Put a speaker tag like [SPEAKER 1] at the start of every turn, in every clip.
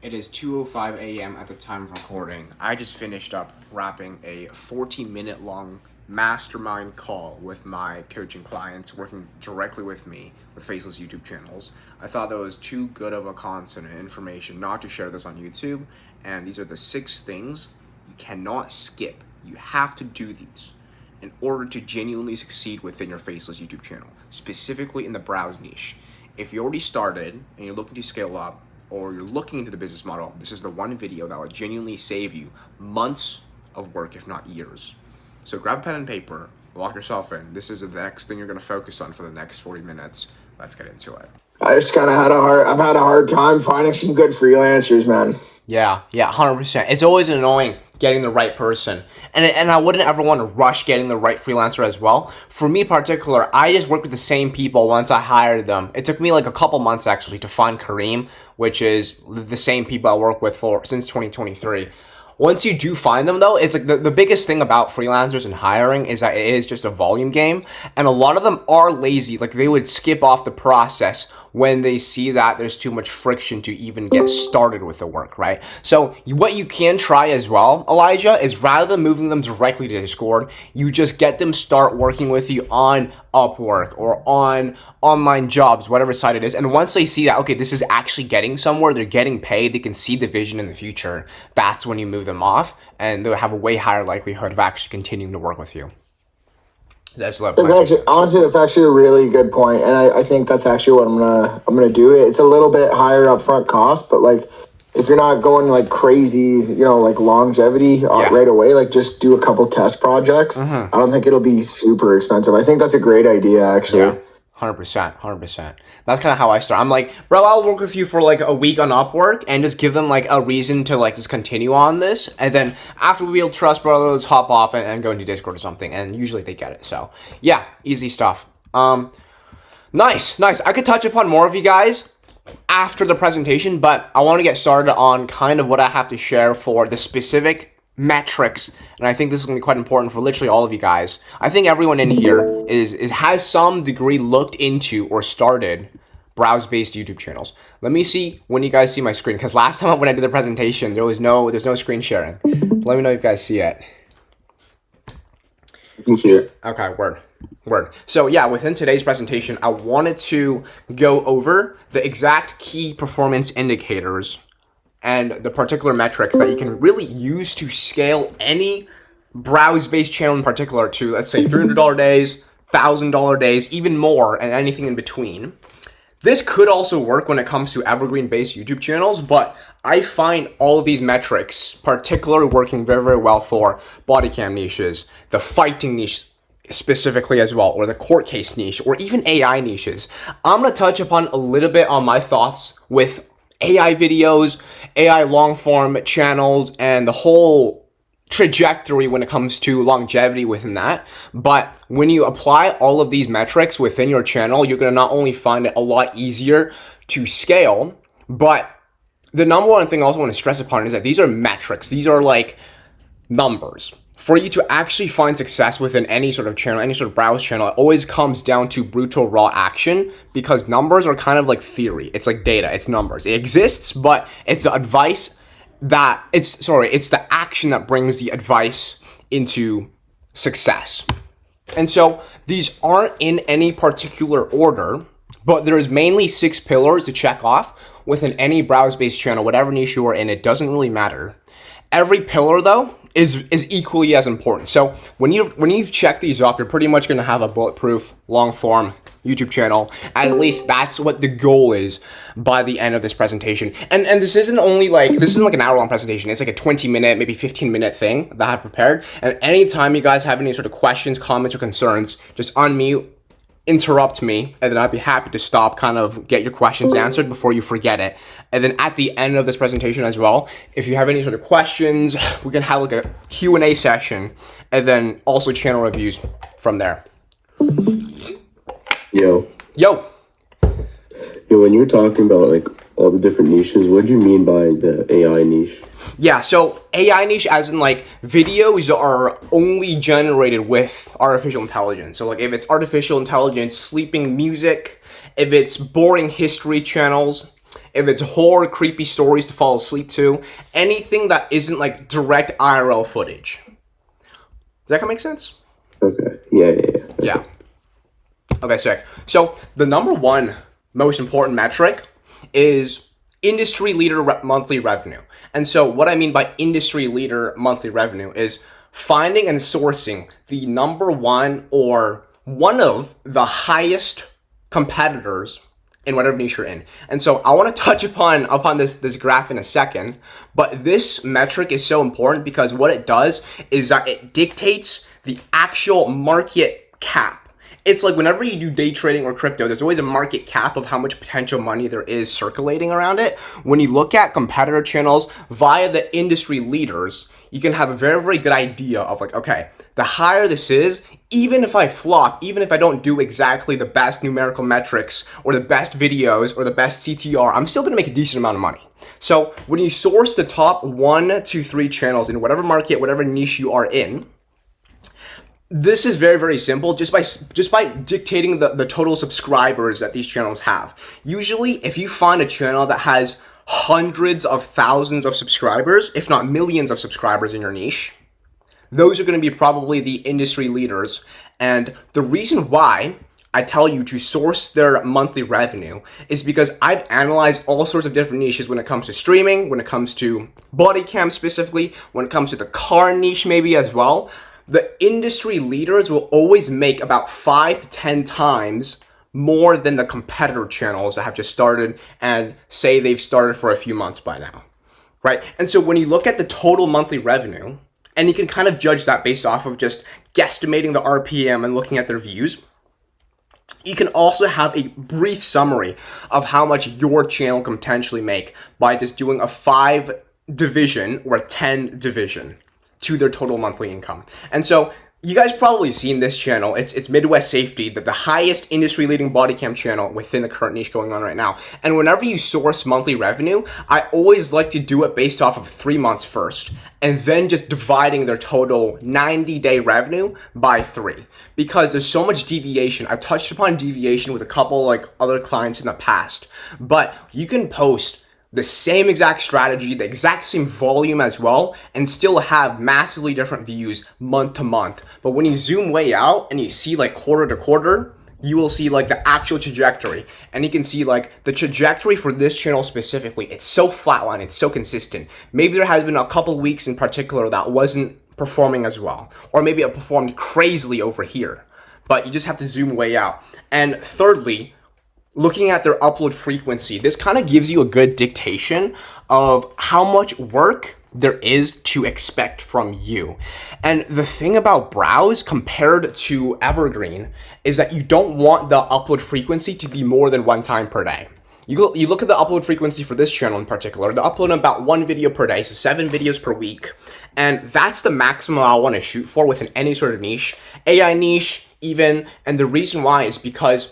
[SPEAKER 1] It is 2:05 a.m. at the time of recording. I just finished up wrapping a 14-minute long mastermind call with my coaching clients working directly with me with faceless YouTube channels. I thought that was too good of a content and information not to share this on YouTube, and these are the 6 things you cannot skip. You have to do these in order to genuinely succeed within your faceless YouTube channel, specifically in the browse niche. If you already started and you're looking to scale up, or you're looking into the business model, this is the one video that will genuinely save you months of work, if not years. So grab a pen and paper, lock yourself in. This is the next thing you're gonna focus on for the next 40 minutes. Let's get into it.
[SPEAKER 2] I just kind of I've had a hard time finding some good freelancers, man.
[SPEAKER 1] Yeah, 100%. It's always annoying getting the right person. And I wouldn't ever want to rush getting the right freelancer as well. For me in particular, I just work with the same people once I hired them. It took me like a couple months actually to find Kareem, which is the same people I work with since 2023. Once you do find them though, it's like the biggest thing about freelancers and hiring is that it is just a volume game. And a lot of them are lazy. Like they would skip off the process when they see that there's too much friction to even get started with the work, right? So what you can try as well, Elijah, is rather than moving them directly to Discord, you just get them start working with you on Upwork or on online jobs, whatever site it is. And once they see that, okay, this is actually getting somewhere, they're getting paid, they can see the vision in the future, that's when you move them off and they'll have a way higher likelihood of actually continuing to work with you.
[SPEAKER 2] Honestly, that's actually a really good point, and I think that's actually what I'm gonna do. It's a little bit higher upfront cost, but like if you're not going like crazy, like longevity right away, like just do a couple test projects. I don't think it'll be super expensive. I think that's a great idea, actually.
[SPEAKER 1] Yeah. 100%. That's kind of how I start. I'm like, bro, I'll work with you for like a week on Upwork and just give them like a reason to like just continue on this. And then after we build trust, bro, let's hop off and go into Discord or something. And usually they get it. So yeah, easy stuff. Nice. I could touch upon more of you guys after the presentation, but I want to get started on kind of what I have to share for the specific metrics, and I think this is going to be quite important for literally all of you guys. I think everyone in here has some degree looked into or started browse-based YouTube channels. Let me see when you guys see my screen, because last time when I did the presentation, there's no screen sharing. Let me know if you guys see it.
[SPEAKER 2] You can see it.
[SPEAKER 1] Okay, word. So yeah, within today's presentation, I wanted to go over the exact key performance indicators and the particular metrics that you can really use to scale any browse-based channel in particular to, let's say, $300 days, $1,000 days, even more, and anything in between. This could also work when it comes to evergreen-based YouTube channels, but I find all of these metrics particularly working very, very well for body cam niches, the fighting niche specifically as well, or the court case niche, or even AI niches. I'm going to touch upon a little bit on my thoughts with AI videos, AI long form channels, and the whole trajectory when it comes to longevity within that. But when you apply all of these metrics within your channel, you're going to not only find it a lot easier to scale, but the number one thing I also want to stress upon is that these are metrics. These are like numbers. For you to actually find success within any sort of channel, any sort of browse channel, it always comes down to brutal raw action, because numbers are kind of like theory. It's like data, it's numbers. It exists, but it's the it's the action that brings the advice into success. And so these aren't in any particular order, but there's mainly 6 pillars to check off within any browse-based channel, whatever niche you are in, it doesn't really matter. Every pillar though is equally as important. So when you've checked these off, you're pretty much going to have a bulletproof long form YouTube channel. At least that's what the goal is by the end of this presentation. And this isn't like an hour long presentation. It's like a 20-minute, maybe 15-minute thing that I prepared. And anytime you guys have any sort of questions, comments, or concerns, just unmute, interrupt me, and then I'd be happy to stop, kind of get your questions answered before you forget it. And then at the end of this presentation as well, if you have any sort of questions, we can have like a Q&A session, and then also channel reviews from there.
[SPEAKER 2] Yo,
[SPEAKER 3] when you're talking about like all the different niches, what do you mean by the AI niche?
[SPEAKER 1] Yeah, so AI niche as in like videos are only generated with artificial intelligence. So like if it's artificial intelligence, sleeping music, if it's boring history channels, if it's horror, creepy stories to fall asleep to, anything that isn't like direct IRL footage. Does that make sense?
[SPEAKER 3] Okay. Yeah. Okay.
[SPEAKER 1] Yeah. Okay, sick. So the number one most important metric is industry leader monthly revenue. And so what I mean by industry leader monthly revenue is finding and sourcing the number one or one of the highest competitors in whatever niche you're in. And so I want to touch upon this graph in a second, but this metric is so important because what it does is that it dictates the actual market cap. It's like whenever you do day trading or crypto, there's always a market cap of how much potential money there is circulating around it. When you look at competitor channels via the industry leaders, you can have a very, very good idea of like, okay, the higher this is, even if I flop, even if I don't do exactly the best numerical metrics or the best videos or the best CTR, I'm still gonna make a decent amount of money. So when you source the top 1, 2, 3 channels in whatever market, whatever niche you are in, this is very, very simple just by dictating the total subscribers that these channels have. Usually, if you find a channel that has hundreds of thousands of subscribers, if not millions of subscribers in your niche, those are going to be probably the industry leaders. And the reason why I tell you to source their monthly revenue is because I've analyzed all sorts of different niches when it comes to streaming, when it comes to body cam specifically, when it comes to the car niche maybe as well. The industry leaders will always make about 5 to 10 times more than the competitor channels that have just started and say they've started for a few months by now, right? And so when you look at the total monthly revenue, and you can kind of judge that based off of just guesstimating the RPM and looking at their views, you can also have a brief summary of how much your channel can potentially make by just doing a 5 division or a 10 division to their total monthly income. And so you guys probably seen this channel. It's Midwest Safety, the highest industry leading body cam channel within the current niche going on right now. And whenever you source monthly revenue, I always like to do it based off of 3 months first, and then just dividing their total 90-day revenue by 3. Because there's so much deviation. I've touched upon deviation with a couple like other clients in the past, but you can post the same exact strategy, the exact same volume as well, and still have massively different views month to month. But when you zoom way out and you see like quarter to quarter, you will see like the actual trajectory. And you can see like the trajectory for this channel specifically, it's so flatline, it's so consistent. Maybe there has been a couple weeks in particular that wasn't performing as well, or maybe it performed crazily over here, but you just have to zoom way out. And thirdly, looking at their upload frequency, this kind of gives you a good dictation of how much work there is to expect from you. And the thing about Browse compared to Evergreen is that you don't want the upload frequency to be more than 1 time per day. You look at the upload frequency for this channel in particular, they're uploading about 1 video per day, so 7 videos per week. And that's the maximum I want to shoot for within any sort of niche, AI niche even. And the reason why is because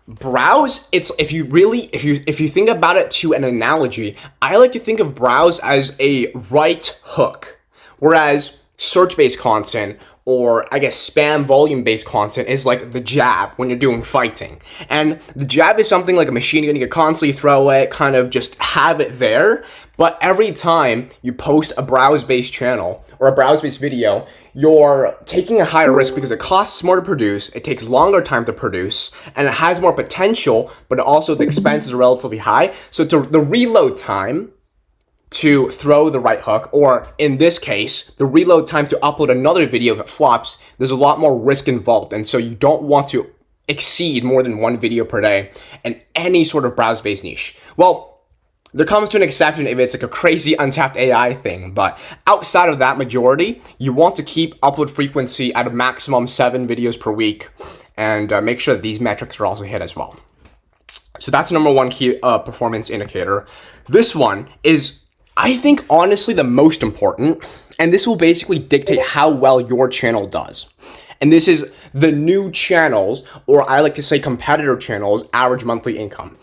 [SPEAKER 1] Browse, it's if you think about it to an analogy, I like to think of Browse as a right hook, whereas search-based content, or I guess spam volume-based content, is like the jab when you're doing fighting. And the jab is something like a machine gun, you can constantly throw it, kind of just have it there. But every time you post a Browse-based channel or a Browse-based video, you're taking a higher risk because it costs more to produce, it takes longer time to produce, and it has more potential, but also the expenses are relatively high. So the reload time to throw the right hook, or in this case, the reload time to upload another video if it flops, there's a lot more risk involved. And so you don't want to exceed more than 1 video per day in any sort of Browse-based niche. Well, there comes to an exception if it's like a crazy untapped AI thing, but outside of that majority, you want to keep upload frequency at a maximum 7 videos per week, and make sure that these metrics are also hit as well. So that's the number 1 key performance indicator. This one is, I think, honestly the most important, and this will basically dictate how well your channel does. And this is the new channels, or I like to say competitor channels, average monthly income.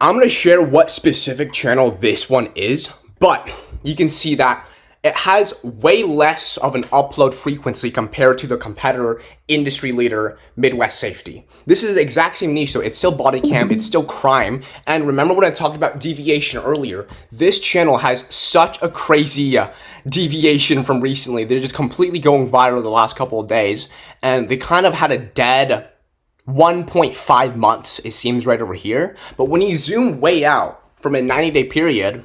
[SPEAKER 1] I'm going to share what specific channel this one is, but you can see that it has way less of an upload frequency compared to the competitor industry leader, Midwest Safety. This is the exact same niche, so it's still body cam, it's still crime. And remember when I talked about deviation earlier, this channel has such a crazy deviation from recently. They're just completely going viral the last couple of days, and they kind of had a dead 1.5 months, it seems right over here. But when you zoom way out from a 90-day period,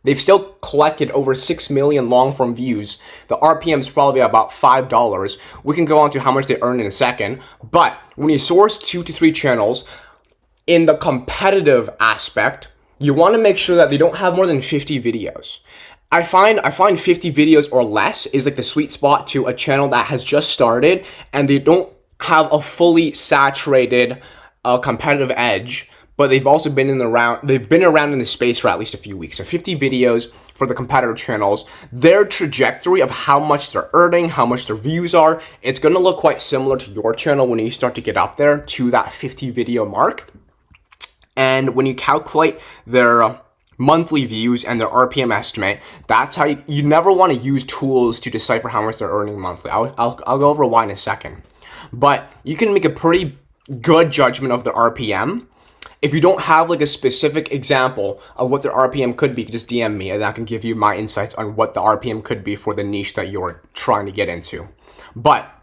[SPEAKER 1] they've still collected over 6 million long-form views. The RPM is probably about $5. We can go on to how much they earn in a second. But when you source 2 to 3 channels, in the competitive aspect, you want to make sure that they don't have more than 50 videos. I find 50 videos or less is like the sweet spot to a channel that has just started and they don't have a fully saturated competitive edge, but they've also been around in the space for at least a few weeks. So 50 videos for the competitor channels. Their trajectory of how much they're earning, how much their views are, it's going to look quite similar to your channel when you start to get up there to that 50 video mark. And when you calculate their monthly views and their RPM estimate, that's how you never want to use tools to decipher how much they're earning monthly. I'll go over why in a second. But you can make a pretty good judgment of the RPM. If you don't have like a specific example of what their RPM could be, just DM me and I can give you my insights on what the RPM could be for the niche that you're trying to get into. But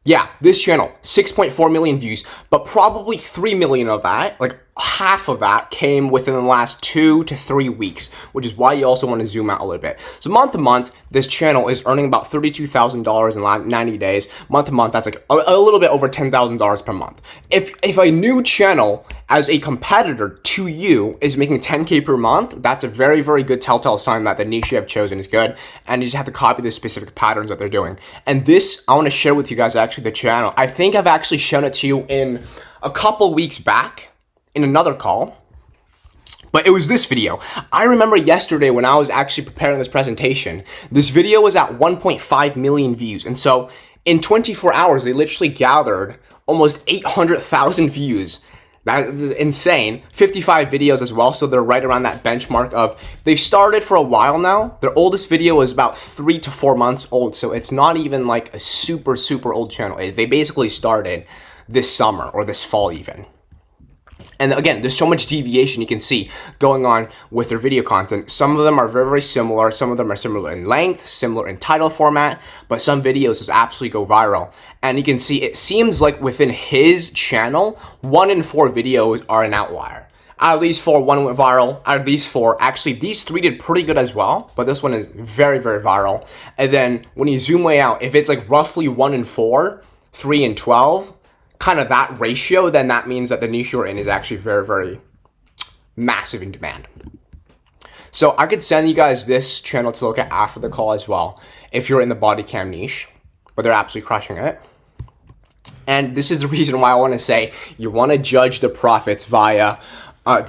[SPEAKER 1] yeah, this channel, 6.4 million views, but probably 3 million of that, like half of that, came within the last 2 to 3 weeks, which is why you also want to zoom out a little bit. So month to month, this channel is earning about $32,000 in 90 days. Month to month, that's like a little bit over $10,000 per month. If a new channel as a competitor to you is making 10K per month, that's a very, very good telltale sign that the niche you have chosen is good, and you just have to copy the specific patterns that they're doing. And this, I want to share with you guys actually the channel. I think I've actually shown it to you in a couple weeks back in another call, but it was this video. I remember yesterday when I was actually preparing this presentation, this video was at 1.5 million views. And so in 24 hours, they literally gathered almost 800,000 views. That is insane. 55 videos as well, so they're right around that benchmark of, they've started for a while now. Their oldest video was about 3 to 4 months old, so it's not even like a super, super old channel. They basically started this summer or this fall even. And again, there's so much deviation you can see going on with their video content. Some of them are very, very similar. Some of them are similar in length, similar in title format, but some videos just absolutely go viral. And you can see it seems like within his channel, 1 in 4 videos are an outlier. Out of these 4, 1 went viral. Out of these 4, actually, these 3 did pretty good as well, but this one is very, very viral. And then when you zoom way out, if it's like roughly 1 in 4, 3 in 12, kind of that ratio, then that means that the niche you're in is actually very, very massive in demand. So I could send you guys this channel to look at after the call as well, if you're in the body cam niche, but they're absolutely crushing it. And this is the reason why I want to say you want to judge the profits via,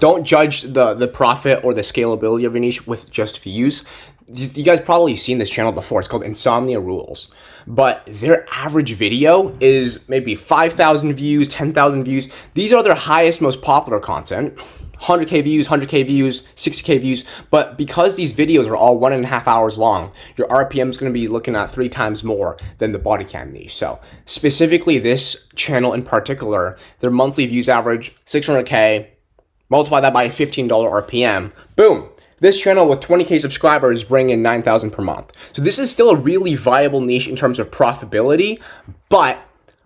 [SPEAKER 1] don't judge the profit or the scalability of your niche with just views. You guys probably seen this channel before. It's called Insomnia Rules. But their average video is maybe 5,000 views, 10,000 views. These are their highest, most popular content. 100K views, 100K views, 60K views. But because these videos are all 1.5 hours long, your RPM is going to be looking at 3 times more than the body cam niche. So specifically this channel in particular, their monthly views average 600K. Multiply that by a $15 RPM. Boom. This channel with 20K subscribers bring in 9,000 per month. So this is still a really viable niche in terms of profitability, but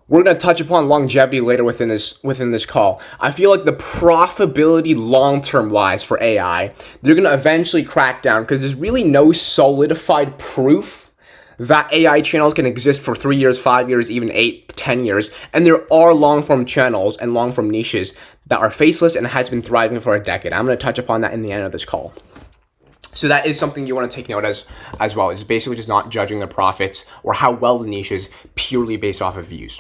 [SPEAKER 1] we're going to touch upon longevity later within this call. I feel like the profitability long-term wise for AI, they're going to eventually crack down because there's really no solidified proof that AI channels can exist for 3 years, 5 years, even 8, 10 years. And there are long-form channels and long-form niches that are faceless and has been thriving for a decade. I'm going to touch upon that in the end of this call. So that is something you want to take note as well. It's basically just not judging the profits or how well the niche is purely based off of views.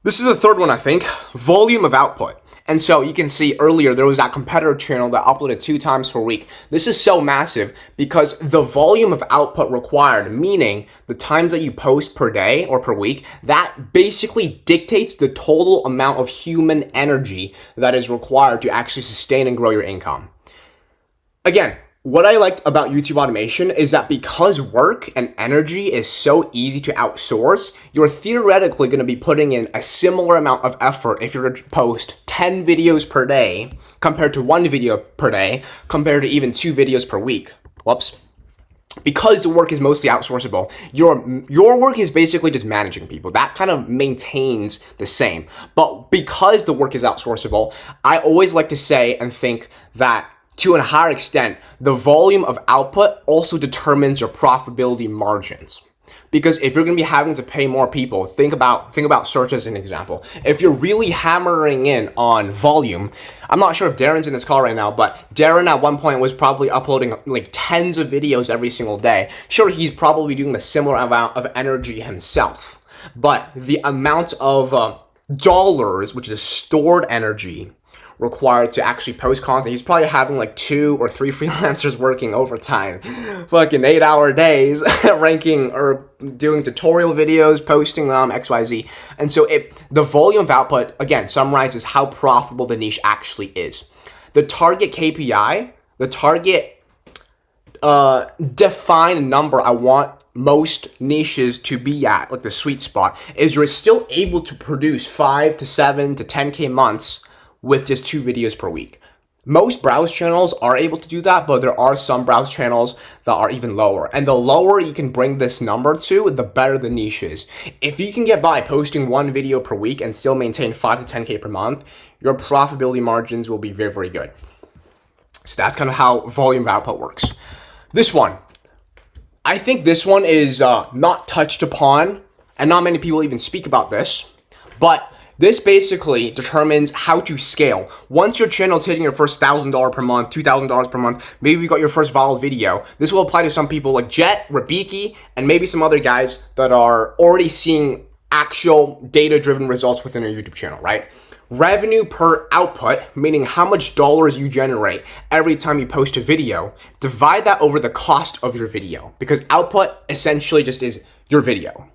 [SPEAKER 1] This is the third one, I think, volume of output. And so you can see earlier there was that competitor channel that uploaded 2 times per week. This is so massive because the volume of output required, meaning the times that you post per day or per week, that basically dictates the total amount of human energy that is required to actually sustain and grow your income. Again, What I liked about YouTube automation is that because work and energy is so easy to outsource, you're theoretically going to be putting in a similar amount of effort if you're to post 10 videos per day compared to 1 video per day compared to even 2 videos per week. Whoops. Because the work is mostly outsourceable, your work is basically just managing people. That kind of maintains the same. But because the work is outsourceable, I always like to say and think that to a higher extent, the volume of output also determines your profitability margins. Because if you're going to be having to pay more people, think about search as an example. If you're really hammering in on volume, I'm not sure if Darren's in this call right now, but Darren at one point was probably uploading like tens of videos every single day. Sure, he's probably doing the similar amount of energy himself, but the amount of dollars, which is stored energy, required to actually post content. He's probably having like 2 or 3 freelancers working overtime, fucking 8-hour days, ranking or doing tutorial videos, posting them, XYZ. And so the volume of output, again, summarizes how profitable the niche actually is. The target KPI, the target defined number I want most niches to be at, like the sweet spot, is you're still able to produce 5 to 7 to 10K months with just 2 videos per week. Most browse channels are able to do that, but there are some browse channels that are even lower. And the lower you can bring this number to, the better the niche is. If you can get by posting 1 video per week and still maintain 5 to 10K per month, your profitability margins will be very, very good. So that's kind of how volume of output works. This one, I think this one is not touched upon, and not many people even speak about this, but this basically determines how to scale. Once your channel is hitting your first $1,000 per month, $2,000 per month, maybe you got your first viral video. This will apply to some people like Jet, Rabiki, and maybe some other guys that are already seeing actual data-driven results within their YouTube channel, right? Revenue per output, meaning how much dollars you generate every time you post a video, divide that over the cost of your video, because output essentially just is your video.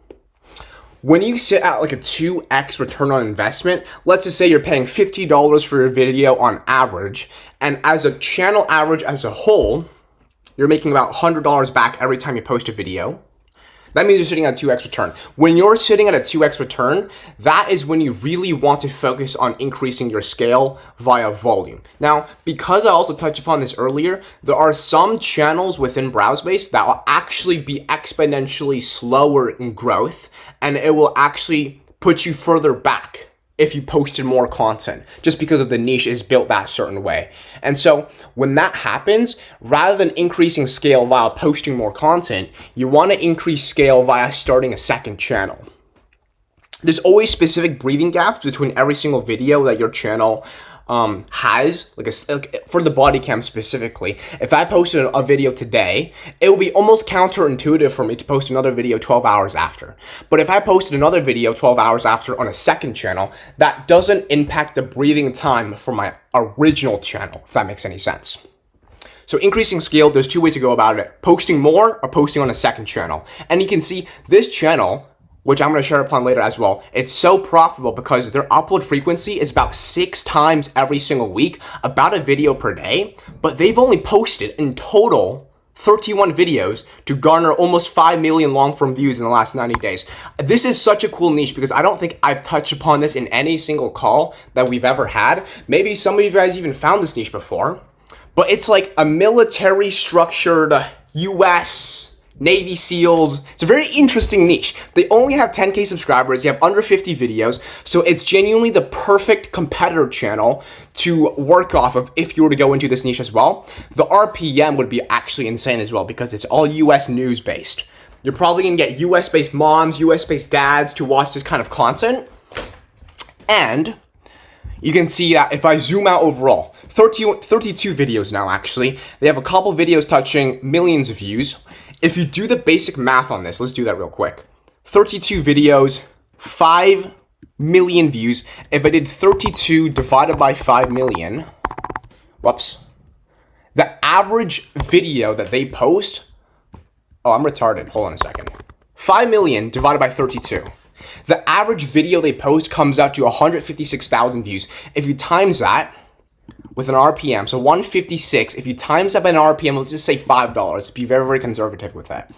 [SPEAKER 1] When you sit at like a 2x return on investment, let's just say you're paying $50 for your video on average, and as a channel average as a whole, you're making about $100 back every time you post a video. That means you're sitting at a 2x return. When you're sitting at a 2x return, that is when you really want to focus on increasing your scale via volume. Now, because I also touched upon this earlier, there are some channels within BrowseBase that will actually be exponentially slower in growth, and it will actually put you further back if you posted more content, just because of the niche is built that certain way. And so when that happens, rather than increasing scale via posting more content, you want to increase scale via starting a second channel. There's always specific breathing gaps between every single video that your channel has, like for the body cam specifically. If I posted a video today, it will be almost counterintuitive for me to post another video 12 hours after. But if I posted another video 12 hours after on a second channel, that doesn't impact the breathing time for my original channel, if that makes any sense. So increasing scale, there's 2 ways to go about it. Posting more or posting on a second channel. And you can see this channel, which I'm going to share upon later as well, it's so profitable because their upload frequency is about 6 times every single week, about a video per day, but they've only posted in total 31 videos to garner almost 5 million long-form views in the last 90 days. This is such a cool niche because I don't think I've touched upon this in any single call that we've ever had. Maybe some of you guys even found this niche before, but it's like a military structured US Navy SEALs. It's a very interesting niche. They only have 10K subscribers. You have under 50 videos. So it's genuinely the perfect competitor channel to work off of if you were to go into this niche as well. The RPM would be actually insane as well because it's all US news based. You're probably gonna get US based moms, US based dads to watch this kind of content. And you can see that if I zoom out overall, 32 videos now actually. They have a couple videos touching millions of views. If you do the basic math on this, let's do that real quick. 32 videos, 5 million views. If I did 32 divided by 5 million, whoops. The average video that they post, oh, I'm retarded. Hold on a second. 5 million divided by 32. The average video they post comes out to 156,000 views. If you times that with an RPM, so 156, if you times that by an RPM, let's just say $5, be very, very conservative with that.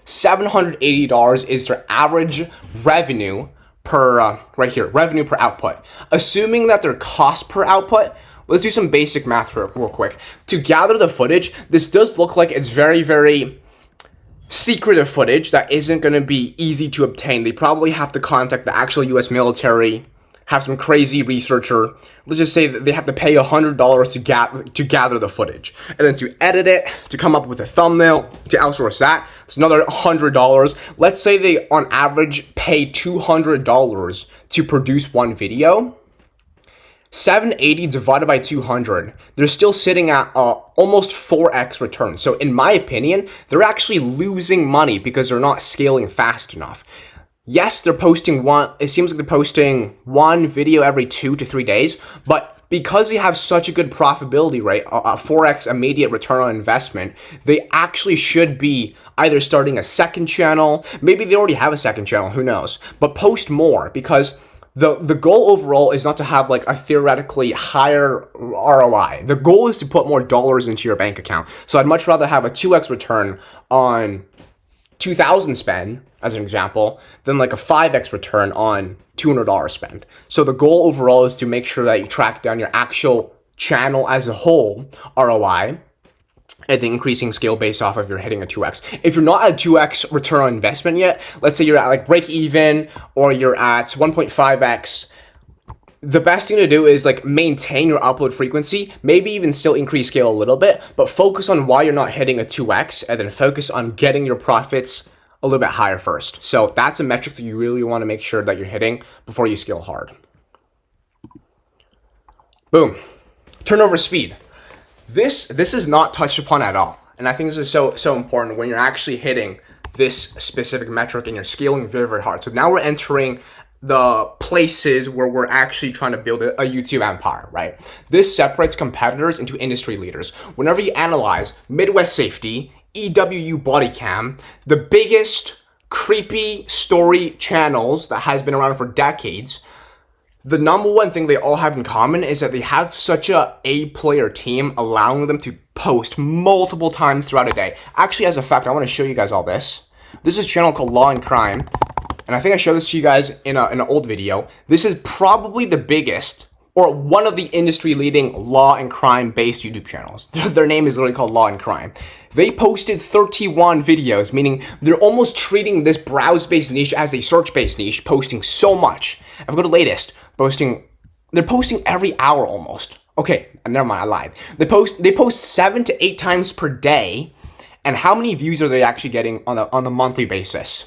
[SPEAKER 1] $780 is their average revenue per, right here, revenue per output. Assuming that their cost per output, let's do some basic math real quick. To gather the footage, this does look like it's very, very secretive footage that isn't going to be easy to obtain. They probably have to contact the actual US military, have some crazy researcher. Let's just say that they have to pay $100 to gather the footage. And then to edit it, to come up with a thumbnail, to outsource that, it's another $100. Let's say they, on average, pay $200 to produce one video. 780 divided by 200, they're still sitting at almost 4x return. So in my opinion, they're actually losing money because they're not scaling fast enough. Yes, they're posting it seems like they're posting one video every 2 to 3 days, but because they have such a good profitability rate, a 4x immediate return on investment, they actually should be either starting a second channel, maybe they already have a second channel, who knows, but post more, because the goal overall is not to have like a theoretically higher ROI. The goal is to put more dollars into your bank account. So I'd much rather have a 2x return on 2,000 spend, as an example, than like a 5x return on $200 spend. So the goal overall is to make sure that you track down your actual channel as a whole ROI, and the increasing scale based off of you're hitting a 2x. If you're not at 2x return on investment yet, let's say you're at like break even or you're at 1.5x, the best thing to do is like maintain your upload frequency, maybe even still increase scale a little bit, but focus on why you're not hitting a 2x and then focus on getting your profits a little bit higher first. So that's a metric that you really want to make sure that you're hitting before you scale hard. Boom. Turnover speed. This is not touched upon at all. And I think this is so important when you're actually hitting this specific metric and you're scaling very, very hard. So now we're entering the places where we're actually trying to build a YouTube empire, right? This separates competitors into industry leaders. Whenever you analyze Midwest Safety, EWU Body Cam, the biggest creepy story channels that has been around for decades, the number one thing they all have in common is that they have such a player team, allowing them to post multiple times throughout a day. Actually, as a fact, I want to show you guys all this. This is a channel called Law and Crime, and I think I showed this to you guys in an old video. This is probably the biggest, or one of the industry-leading law and crime-based YouTube channels. Their name is literally called Law and Crime. They posted 31 videos, meaning they're almost treating this browse-based niche as a search-based niche, posting so much. I've got the latest. They're posting every hour almost. Okay, never mind, I lied. They post 7 to 8 times per day, and how many views are they actually getting on a monthly basis?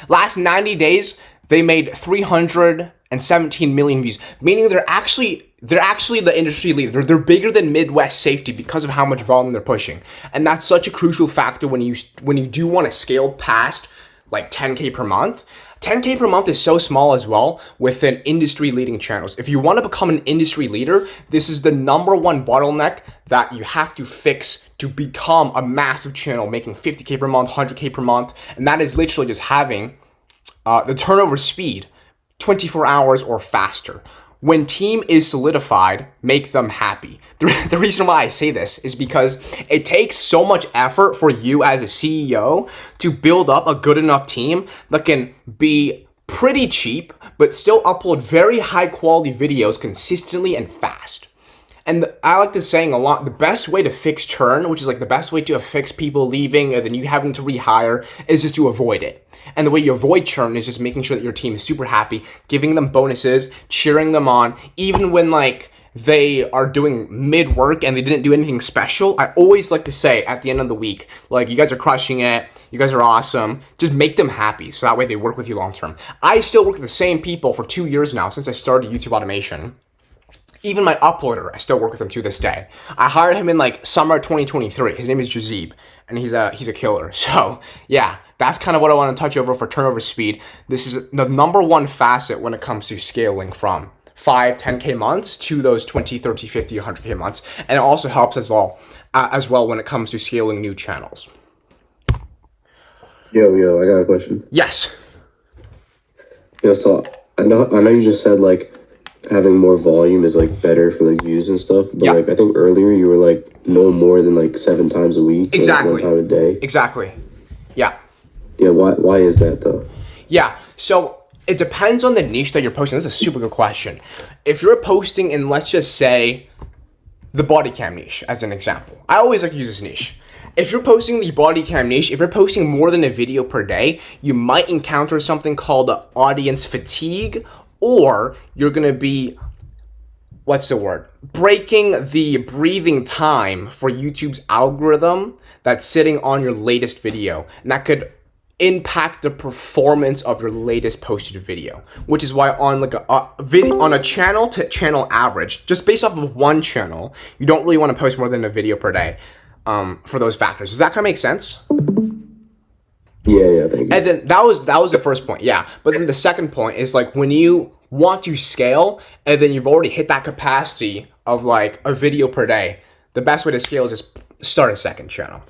[SPEAKER 1] Last 90 days, they made 317 million views, meaning they're actually the industry leader. They're bigger than Midwest Safety because of how much volume they're pushing, and that's such a crucial factor when you do want to scale past like 10K per month. 10K per month is so small as well within industry leading channels. If you want to become an industry leader, this is the number one bottleneck that you have to fix to become a massive channel making 50K per month, 100K per month. And that is literally just having the turnover speed 24 hours or faster. When team is solidified, make them happy. The reason why I say this is because it takes so much effort for you as a CEO to build up a good enough team that can be pretty cheap, but still upload very high quality videos consistently and fast. And I like this saying a lot, the best way to fix churn, which is like the best way to fix people leaving and then you having to rehire, is just to avoid it. And the way you avoid churn is just making sure that your team is super happy, giving them bonuses, cheering them on, even when like they are doing mid work and they didn't do anything special. I always like to say at the end of the week, like, you guys are crushing it, you guys are awesome. Just make them happy so that way they work with you long term. I still work with the same people for 2 years now since I started YouTube Automation. Even my uploader, I still work with him to this day. I hired him in like summer 2023. His name is Jazib, and he's a killer. So yeah, that's kind of what I want to touch over for turnover speed. This is the number one facet when it comes to scaling from 5, 10K months to those 20, 30, 50, 100K months. And it also helps as well when it comes to scaling new channels.
[SPEAKER 3] Yo, I got a question.
[SPEAKER 1] Yes.
[SPEAKER 3] So I know you just said like having more volume is like better for like views and stuff. But
[SPEAKER 1] Yeah.
[SPEAKER 3] like I think earlier you were like no more than like 7 times a week, or, like,
[SPEAKER 1] Exactly.
[SPEAKER 3] 1 time a day.
[SPEAKER 1] Exactly. Yeah.
[SPEAKER 3] Yeah, why is that though?
[SPEAKER 1] Yeah. So it depends on the niche that you're posting. This is a super good question. If you're posting in, let's just say, the body cam niche as an example. I always like to use this niche. If you're posting the body cam niche, if you're posting more than a video per day, you might encounter something called audience fatigue, or you're going to be, what's the word? Breaking the breathing time for YouTube's algorithm that's sitting on your latest video. And that could impact the performance of your latest posted video, which is why on like a video, on a channel to channel average, just based off of one channel, you don't really want to post more than a video per day, for those factors. Does that kind of make sense?
[SPEAKER 3] Yeah, thank you.
[SPEAKER 1] And then that was the first point, yeah. But then the second point is like when you want to scale and then you've already hit that capacity of like a video per day, the best way to scale is just start a second channel.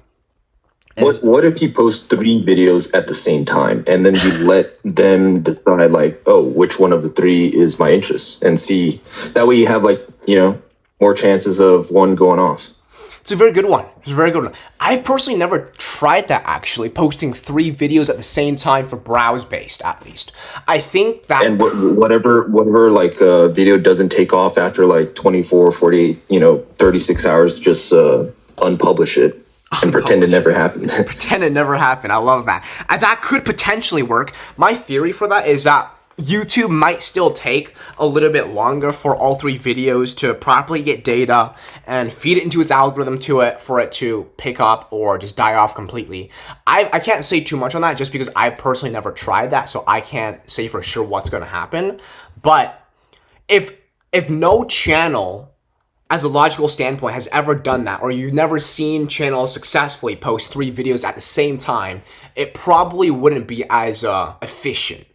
[SPEAKER 4] What if you post 3 videos at the same time and then you let them decide like, oh, which one of the 3 is my interest, and see, that way you have like, more chances of one going off.
[SPEAKER 1] It's a very good one. It's a very good one. I've personally never tried that actually, posting 3 videos at the same time for browse based at least. I think that
[SPEAKER 4] whatever like video doesn't take off after like 24, 48, 36 hours, just unpublish it. And pretend it never happened.
[SPEAKER 1] Pretend it never happened. I love that. And that could potentially work. My theory for that is that YouTube might still take a little bit longer for all 3 videos to properly get data and feed it into its algorithm for it to pick up or just die off completely. I can't say too much on that just because I personally never tried that, so I can't say for sure what's going to happen. But if no channel as a logical standpoint has ever done that, or you've never seen channels successfully post 3 videos at the same time, it probably wouldn't be as efficient,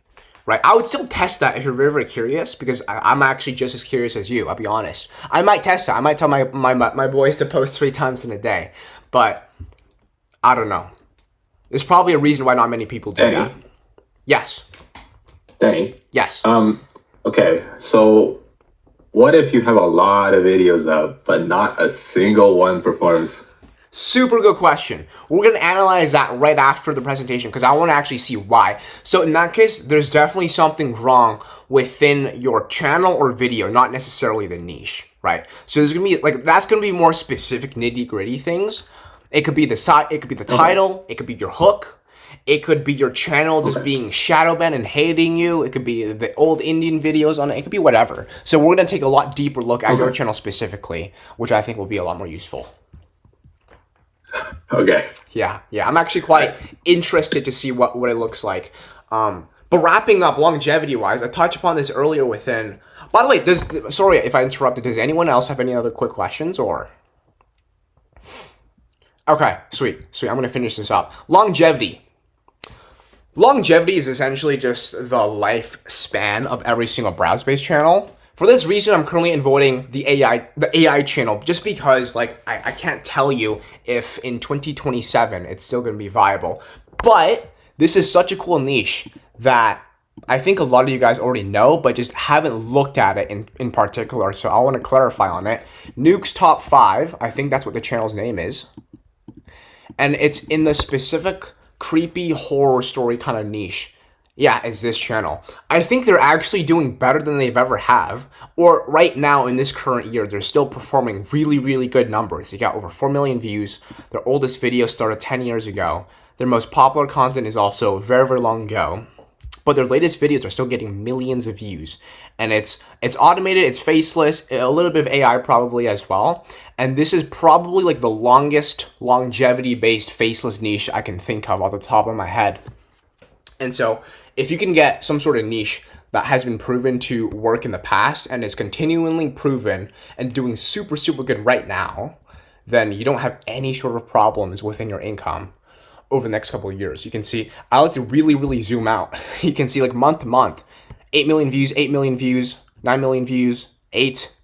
[SPEAKER 1] right? I would still test that if you're very, very curious, because I'm actually just as curious as you, I'll be honest. I might test that. I might tell my boys to post 3 times in a day, but I don't know. There's probably a reason why not many people do that. Yes.
[SPEAKER 5] Danny.
[SPEAKER 1] Yes.
[SPEAKER 5] Okay, so what if you have a lot of videos up, but not a single one performs?
[SPEAKER 1] Super good question. We're going to analyze that right after the presentation because I want to actually see why. So in that case, there's definitely something wrong within your channel or video, not necessarily the niche, right? So there's going to be like, that's going to be more specific nitty gritty things. It could be the side, it could be the title, it could be your hook. It could be your channel just being shadow banned and hating you. It could be the old Indian videos on it. It could be whatever. So we're going to take a lot deeper look at your channel specifically, which I think will be a lot more useful.
[SPEAKER 5] Okay.
[SPEAKER 1] Yeah. I'm actually quite interested to see what it looks like. But wrapping up longevity-wise, I touched upon this earlier within... By the way, sorry if I interrupted. Does anyone else have any other quick questions or... Okay, sweet. I'm going to finish this up. Longevity. Longevity is essentially just the lifespan of every single browse-based channel. For this reason, I'm currently avoiding the AI channel just because, like, I can't tell you if in 2027 it's still going to be viable. But this is such a cool niche that I think a lot of you guys already know, but just haven't looked at it in particular. So I want to clarify on it. Nuke's Top 5, I think that's what the channel's name is. And it's in the specific creepy horror story kind of niche. Yeah, it's this channel. I think they're actually doing better than they've ever have. Or right now in this current year, they're still performing really, really good numbers. They got over 4 million views. Their oldest video started 10 years ago. Their most popular content is also very, very long ago. But their latest videos are still getting millions of views. And it's automated, it's faceless, a little bit of AI probably as well. And this is probably like the longest longevity-based faceless niche I can think of off the top of my head. And so if you can get some sort of niche that has been proven to work in the past and is continually proven and doing super, super good right now, then you don't have any sort of problems within your income over the next couple of years. You can see, I like to really, really zoom out. You can see like month to month, 8 million views, 8 million views, 9 million views, 8,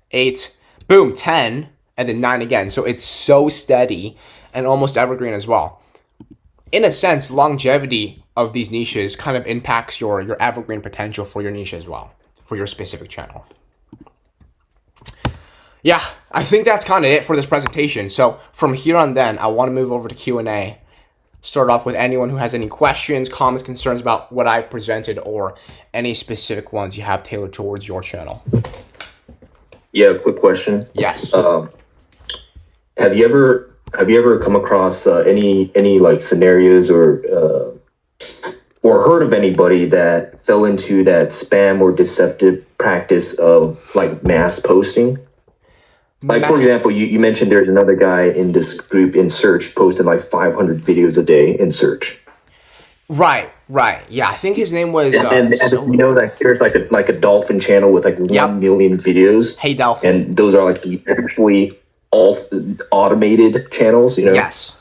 [SPEAKER 1] boom, 10, and then 9 again. So it's so steady and almost evergreen as well. In a sense, longevity of these niches kind of impacts your evergreen potential for your niche as well, for your specific channel. Yeah, I think that's kind of it for this presentation. So from here on then, I want to move over to Q&A. Start off with anyone who has any questions, comments, concerns about what I've presented, or any specific ones you have tailored towards your channel.
[SPEAKER 4] Yeah, quick question.
[SPEAKER 1] Yes.
[SPEAKER 4] Have you ever come across any like scenarios or heard of anybody that fell into that spam or deceptive practice of like mass posting? Like, for example, you mentioned there's another guy in this group in search posting like 500 videos a day in search.
[SPEAKER 1] Right. Yeah, I think his name was.
[SPEAKER 4] And you know that there's like a dolphin channel with like 1 million videos.
[SPEAKER 1] Hey Dolphin.
[SPEAKER 4] And those are like the actually all automated channels. You know.
[SPEAKER 1] Yes.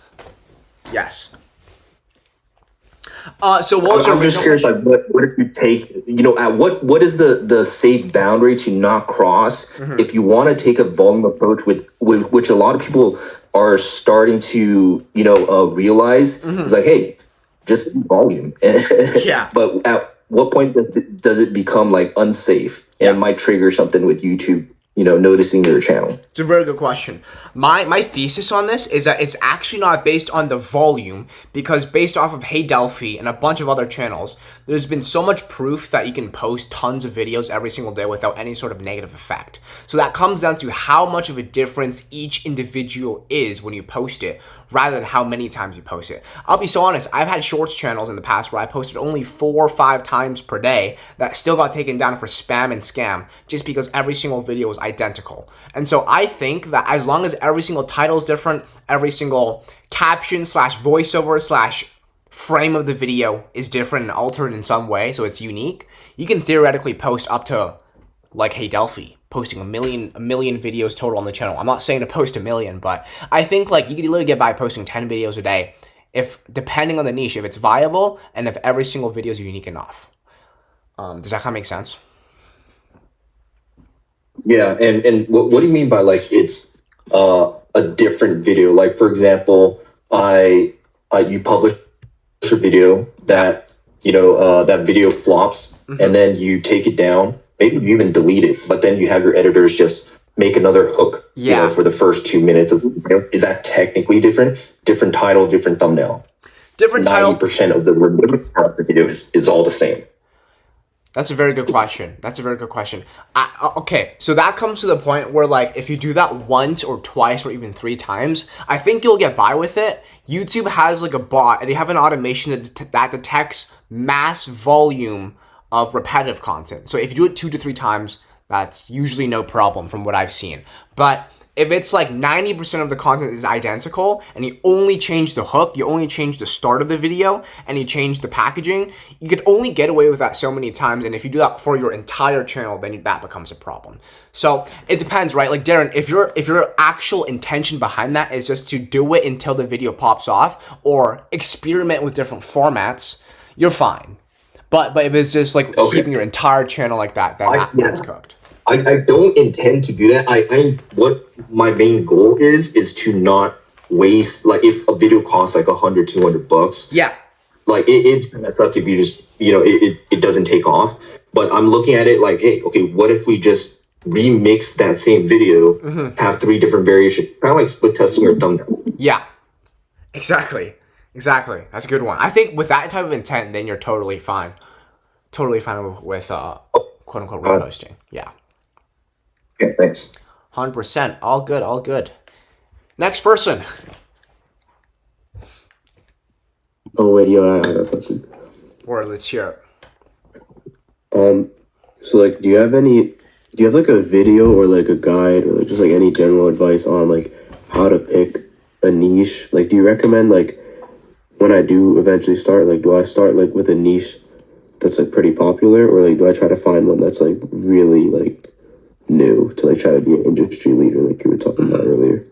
[SPEAKER 1] So what was
[SPEAKER 4] I'm just curious, like, what if you take, at what is the safe boundary to not cross if you want to take a volume approach with which a lot of people are starting to, realize is like, hey, just volume.
[SPEAKER 1] Yeah.
[SPEAKER 4] But at what point does it become like unsafe and might trigger something with YouTube, noticing your channel?
[SPEAKER 1] It's a very good question. My thesis on this is that it's actually not based on the volume, because based off of Hey Delphi and a bunch of other channels, there's been so much proof that you can post tons of videos every single day without any sort of negative effect. So that comes down to how much of a difference each individual is when you post it, rather than how many times you post it. I'll be so honest, I've had shorts channels in the past where I posted only 4 or 5 times per day that still got taken down for spam and scam, just because every single video was identical. And so I think that as long as every single title is different, every single caption / voiceover / frame of the video is different and altered in some way, so it's unique, you can theoretically post up to, like, Hey Delphi, posting a million videos total on the channel. I'm not saying to post 1 million, but I think like you could literally get by posting 10 videos a day, if depending on the niche, if it's viable and if every single video is unique enough. Does that kind of make sense?
[SPEAKER 4] Yeah, and what do you mean by like it's a different video? Like, for example, you publish a video that that video flops, and then you take it down. Maybe you even delete it, but then you have your editors just make another hook. For the first 2 minutes of the video. Is that technically different? Different title, different thumbnail.
[SPEAKER 1] Different title.
[SPEAKER 4] 90% of the video is all the same.
[SPEAKER 1] That's a very good question. Okay, so that comes to the point where, like, if you do that once or twice or even 3 times, I think you'll get by with it. YouTube has, like, a bot, and they have an automation that detects mass volume of repetitive content. So if you do it 2 to 3 times, that's usually no problem from what I've seen. But if it's like 90% of the content is identical and you only change the hook, you only change the start of the video, and you change the packaging, you could only get away with that so many times. And if you do that for your entire channel, then that becomes a problem. So it depends, right? Like, Darren, if your actual intention behind that is just to do it until the video pops off or experiment with different formats, you're fine. But if it's just like keeping your entire channel like that, then that's cooked.
[SPEAKER 4] I don't intend to do that. I what my main goal is to not waste, like, if a video costs like $100-200.
[SPEAKER 1] Yeah.
[SPEAKER 4] Like it's gonna suck if you just it doesn't take off. But I'm looking at it like, hey, okay, what if we just remix that same video, have 3 different variations, kind of like split testing your thumbnail.
[SPEAKER 1] Yeah. Exactly. That's a good one. I think with that type of intent, then you're totally fine. Totally fine with quote unquote reposting. Yeah.
[SPEAKER 4] Okay, thanks.
[SPEAKER 1] 100%. All good. Next person.
[SPEAKER 3] Oh wait, I have a question.
[SPEAKER 1] Or let's hear
[SPEAKER 3] So like, do you have like a video or like a guide or like just like any general advice on like how to pick a niche? Like, do you recommend, like, when I do eventually start, like, do I start like with a niche that's like pretty popular, or like do I try to find one that's like really like new to like try to be an industry leader, like you were talking about earlier?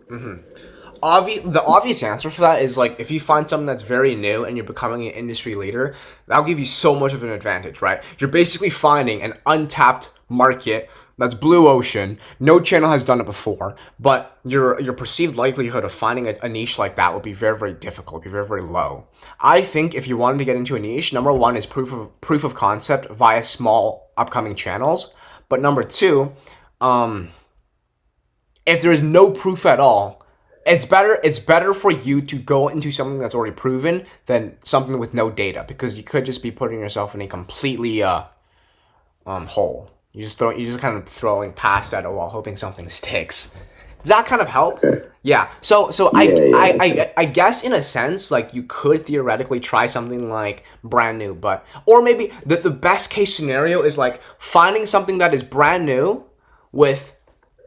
[SPEAKER 1] The obvious answer for that is, like, if you find something that's very new and you're becoming an industry leader, that'll give you so much of an advantage, right? You're basically finding an untapped market that's blue ocean. No channel has done it before, but your perceived likelihood of finding a niche like that would be very, very difficult, be very, very low. I think if you wanted to get into a niche, number 1 is proof of concept via small upcoming channels. But number 2, if there's no proof at all, it's better for you to go into something that's already proven than something with no data, because you could just be putting yourself in a completely hole. You just kind of throwing past at a wall, hoping something sticks. Does that kind of help?
[SPEAKER 3] Okay.
[SPEAKER 1] Yeah. So
[SPEAKER 3] Yeah,
[SPEAKER 1] I guess in a sense, like, you could theoretically try something like brand new, or maybe the best case scenario is like finding something that is brand new with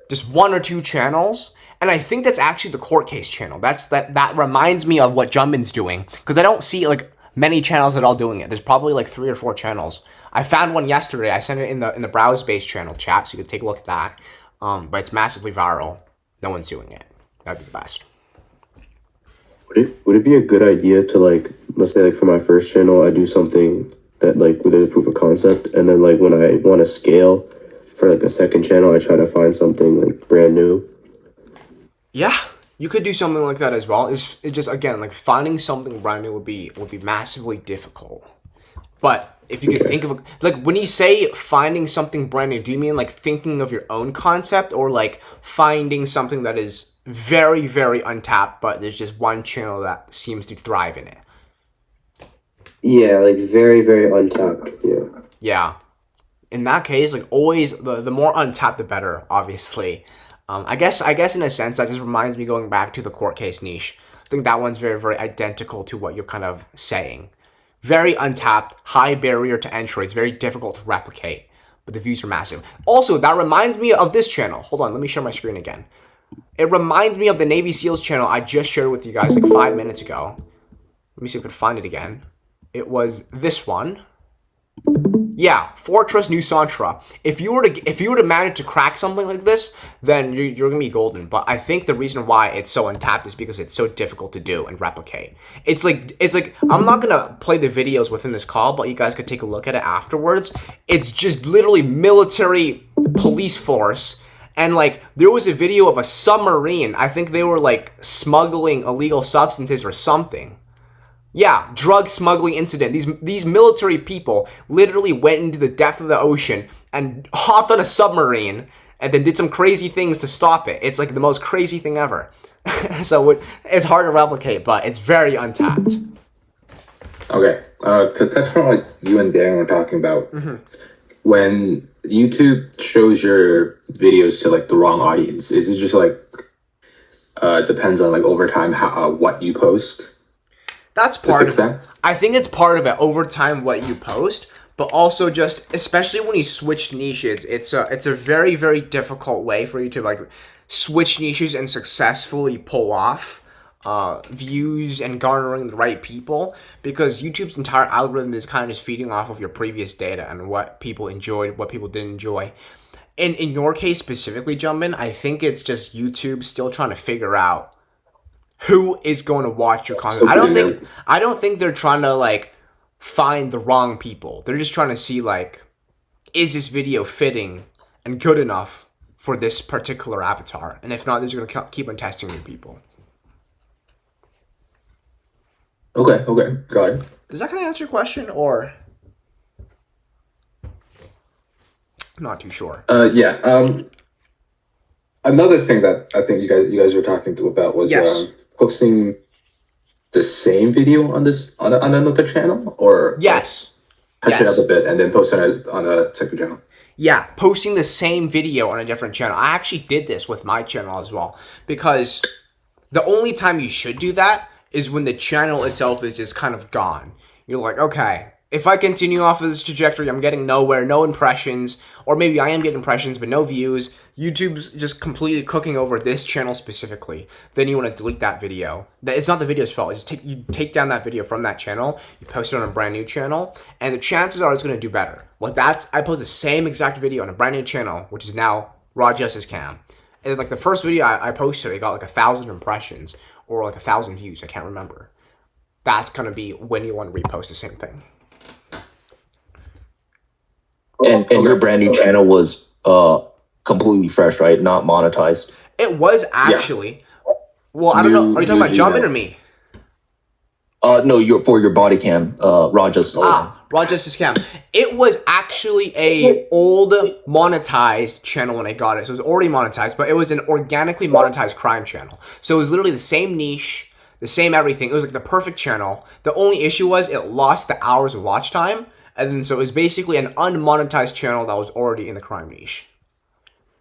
[SPEAKER 1] just 1 or 2 channels. And I think that's actually the court case channel. That reminds me of what Jumbin's doing, because I don't see like many channels at all doing it. There's probably like 3 or 4 channels. I found one yesterday. I sent it in the browse based channel chat, so you could take a look at that. But it's massively viral. No one's doing it. That'd be the best.
[SPEAKER 3] Would it be a good idea to, like, let's say, like, for my first channel, I do something that, like, where there's a proof of concept, and then, like, when I want to scale for, like, a second channel, I try to find something, like, brand new?
[SPEAKER 1] Yeah, you could do something like that as well. It's just, again, like, finding something brand new would be massively difficult. But if you could think of like, when you say finding something brand new, do you mean like thinking of your own concept, or like finding something that is very, very untapped, but there's just one channel that seems to thrive in it?
[SPEAKER 3] Yeah, like, very, very untapped. Yeah.
[SPEAKER 1] Yeah. In that case, like, always the more untapped the better, obviously. I guess in a sense that just reminds me, going back to the court case niche. I think that one's very, very identical to what you're kind of saying. Very untapped, high barrier to entry. It's very difficult to replicate, but the views are massive. Also, that reminds me of this channel. Hold on, let me share my screen again. It reminds me of the Navy SEALs channel I just shared with you guys like 5 minutes ago. Let me see if I can find it again. It was this one. Yeah, Fortress New Santra. If you were to manage to crack something like this, then you're gonna be golden. But I think the reason why it's so untapped is because it's so difficult to do and replicate. It's like I'm not gonna play the videos within this call, but you guys could take a look at it afterwards. It's just literally military police force. And, like, there was a video of a submarine. I think they were, like, smuggling illegal substances or something. Yeah, drug smuggling incident. These military people literally went into the depth of the ocean and hopped on a submarine and then did some crazy things to stop it. It's like the most crazy thing ever. So it's hard to replicate, but it's very untapped.
[SPEAKER 5] Okay, to touch on what you and Dan were talking about, when YouTube shows your videos to, like, the wrong audience, is it just like depends on, like, over time how what you post?
[SPEAKER 1] That's part of it. I think it's part of it over time, what you post, but also just, especially when you switch niches, it's a very, very difficult way for you to, like, switch niches and successfully pull off views and garnering the right people, because YouTube's entire algorithm is kind of just feeding off of your previous data and what people enjoyed, what people didn't enjoy. In your case specifically, Jumpin, I think it's just YouTube still trying to figure out who is going to watch your content. I don't think they're trying to, like, find the wrong people. They're just trying to see, like, is this video fitting and good enough for this particular avatar? And if not, they're just going to keep on testing new people.
[SPEAKER 5] Okay, got it.
[SPEAKER 1] Does that kind of answer your question, or? I'm not too sure.
[SPEAKER 5] Yeah. Another thing that I think you guys were talking about was posting the same video on another channel, or
[SPEAKER 1] yes,
[SPEAKER 5] touch it up a bit and then post it on a second channel.
[SPEAKER 1] Yeah, posting the same video on a different channel. I actually did this with my channel as well, because the only time you should do that is when the channel itself is just kind of gone. You're like, okay, if I continue off of this trajectory, I'm getting nowhere, no impressions, or maybe I am getting impressions, but no views. YouTube's just completely cooking over this channel specifically. Then you want to delete that video. It's not the video's fault. It's just you take down that video from that channel, you post it on a brand new channel, and the chances are it's going to do better. Like I post the same exact video on a brand new channel, which is now Raw Justice Cam. And like the first video I posted, it got like 1,000 impressions or like 1,000 views. I can't remember. That's going to be when you want to repost the same thing.
[SPEAKER 6] And your brand new channel was completely fresh, right? Not monetized.
[SPEAKER 1] It was actually. Yeah. Well, I don't know. Are you talking about Jumpin or me?
[SPEAKER 6] No, for your body cam, Raw Justice.
[SPEAKER 1] Raw Justice Cam. It was actually a old monetized channel when I got it. So it was already monetized, but it was an organically monetized crime channel. So it was literally the same niche, the same everything. It was like the perfect channel. The only issue was it lost the hours of watch time. And then so it was basically an unmonetized channel that was already in the crime niche.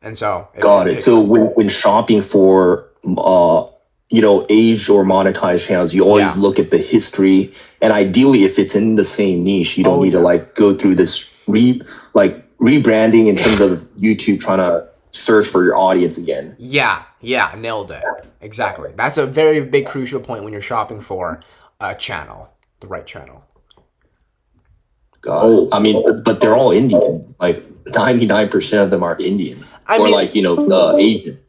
[SPEAKER 1] And so
[SPEAKER 6] Got it. So when shopping for aged or monetized channels, you always look at the history, and ideally, if it's in the same niche, you don't need to like go through this rebranding in terms of YouTube trying to search for your audience again.
[SPEAKER 1] Yeah, nailed it. Exactly. That's a very big crucial point when you're shopping for a channel, the right channel.
[SPEAKER 6] I mean, but they're all Indian. Like 99% of them are Indian, Asian.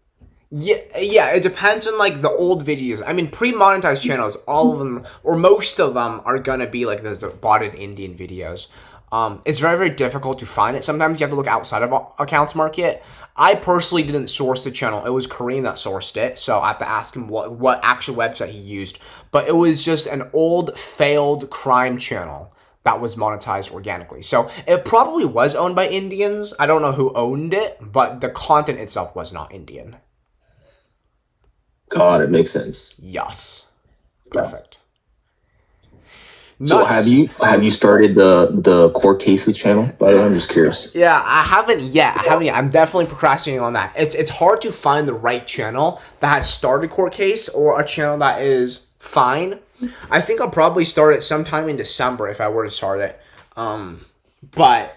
[SPEAKER 1] Yeah, it depends on like the old videos. I mean, pre-monetized channels, all of them or most of them are gonna be like the botted Indian videos. It's very, very difficult to find it. Sometimes you have to look outside of accounts market. I personally didn't source the channel. It was Kareem that sourced it, so I have to ask him what actual website he used. But it was just an old failed crime channel that was monetized organically. So it probably was owned by Indians. I don't know who owned it, but the content itself was not Indian.
[SPEAKER 6] God, it makes sense.
[SPEAKER 1] Yes. Perfect.
[SPEAKER 6] So have you started the court cases channel? By the way, I'm just curious.
[SPEAKER 1] Yeah, I haven't yet. I'm definitely procrastinating on that. It's hard to find the right channel that has started court case or a channel that is fine. I think I'll probably start it sometime in December if I were to start it. But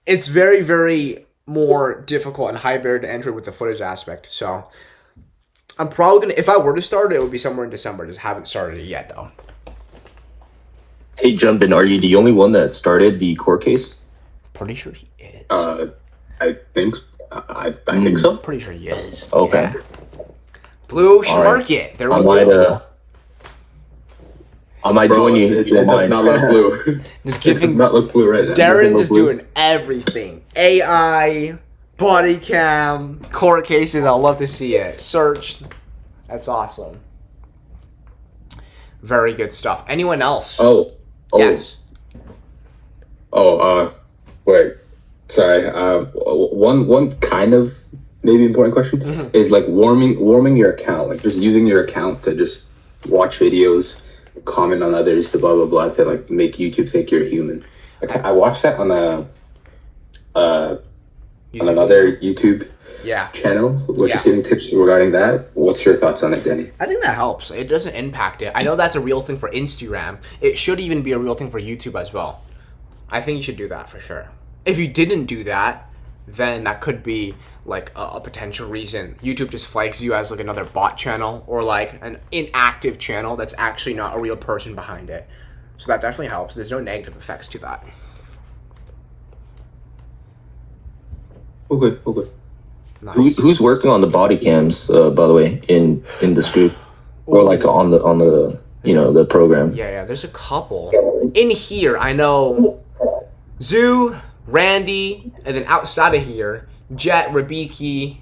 [SPEAKER 1] it's very, very more difficult and high barrier to entry with the footage aspect. So I'm probably gonna, if I were to start it, it would be somewhere in December. Just haven't started it yet though.
[SPEAKER 6] Hey, Jumpin, are you the only one that started the court case?
[SPEAKER 1] Pretty sure he is.
[SPEAKER 5] I think think so.
[SPEAKER 1] Pretty sure he is.
[SPEAKER 6] Okay.
[SPEAKER 1] Yeah. Blue Ocean Market. There we go.
[SPEAKER 5] I might join you. It does not look blue.
[SPEAKER 1] Just giving.
[SPEAKER 5] It does not look blue right now.
[SPEAKER 1] Darren's just doing everything. AI, body cam, court cases. I'd love to see it. Search. That's awesome. Very good stuff. Anyone else? Yes.
[SPEAKER 5] Wait. Sorry. One kind of maybe important question is like warming your account, like just using your account to just watch videos, comment on others, to blah blah blah, to like make YouTube think you're human. Like I watched that on another YouTube channel, which is giving tips regarding that. What's your thoughts on it, Danny?
[SPEAKER 1] I think that helps. It doesn't impact it. I know that's a real thing for Instagram. It should even be a real thing for YouTube as well. I think you should do that for sure. If you didn't do that, then that could be like a potential reason YouTube just flags you as like another bot channel or like an inactive channel that's actually not a real person behind it. So that definitely helps. There's no negative effects to that.
[SPEAKER 5] Okay.
[SPEAKER 1] Nice.
[SPEAKER 6] Who's working on the body cams, by the way, in this group, or like on the the program?
[SPEAKER 1] Yeah. There's a couple in here. I know Zoo, Randy, and then outside of here, Jet, Rabiki.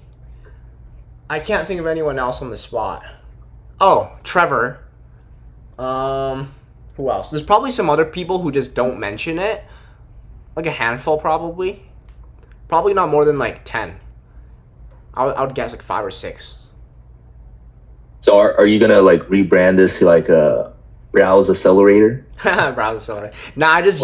[SPEAKER 1] I can't think of anyone else on the spot. Oh, Trevor. Who else? There's probably some other people who just don't mention it. Like a handful, probably. Probably not more than like 10. I would guess like 5 or 6.
[SPEAKER 6] So are you gonna like rebrand this to like a browse accelerator?
[SPEAKER 1] Browse accelerator. Nah, I just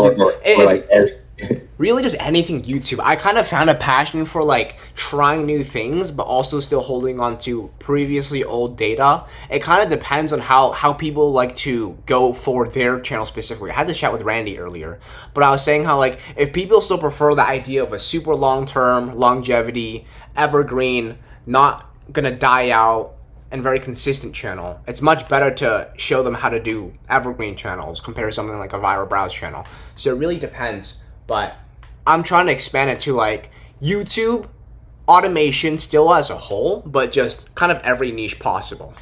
[SPEAKER 1] really just anything YouTube. I kind of found a passion for like trying new things, but also still holding on to previously old data. It kind of depends on how people like to go for their channel specifically. I had this chat with Randy earlier, but I was saying how like if people still prefer the idea of a super long-term, longevity, evergreen, not gonna die out, and very consistent channel, it's much better to show them how to do evergreen channels compared to something like a viral browse channel. So it really depends, but I'm trying to expand it to like YouTube automation still as a whole, but just kind of every niche possible.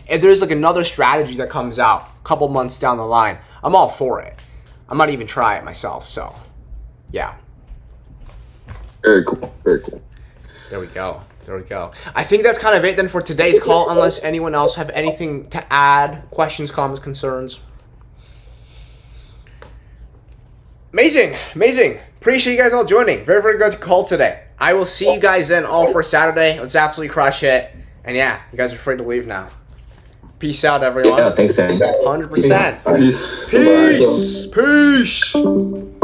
[SPEAKER 1] If there's like another strategy that comes out a couple months down the line, I'm all for it. I might even try it myself. So yeah.
[SPEAKER 6] Very cool.
[SPEAKER 1] There we go. I think that's kind of it then for today's call, unless anyone else have anything to add, questions, comments, concerns. Amazing, amazing. Appreciate you guys all joining. Very, very good call today. I will see you guys in all for Saturday. Let's absolutely crush it. And yeah, you guys are free to leave now. Peace out, everyone.
[SPEAKER 6] Yeah, thanks, Sam.
[SPEAKER 1] 100%.
[SPEAKER 5] Peace.
[SPEAKER 1] Peace. Peace.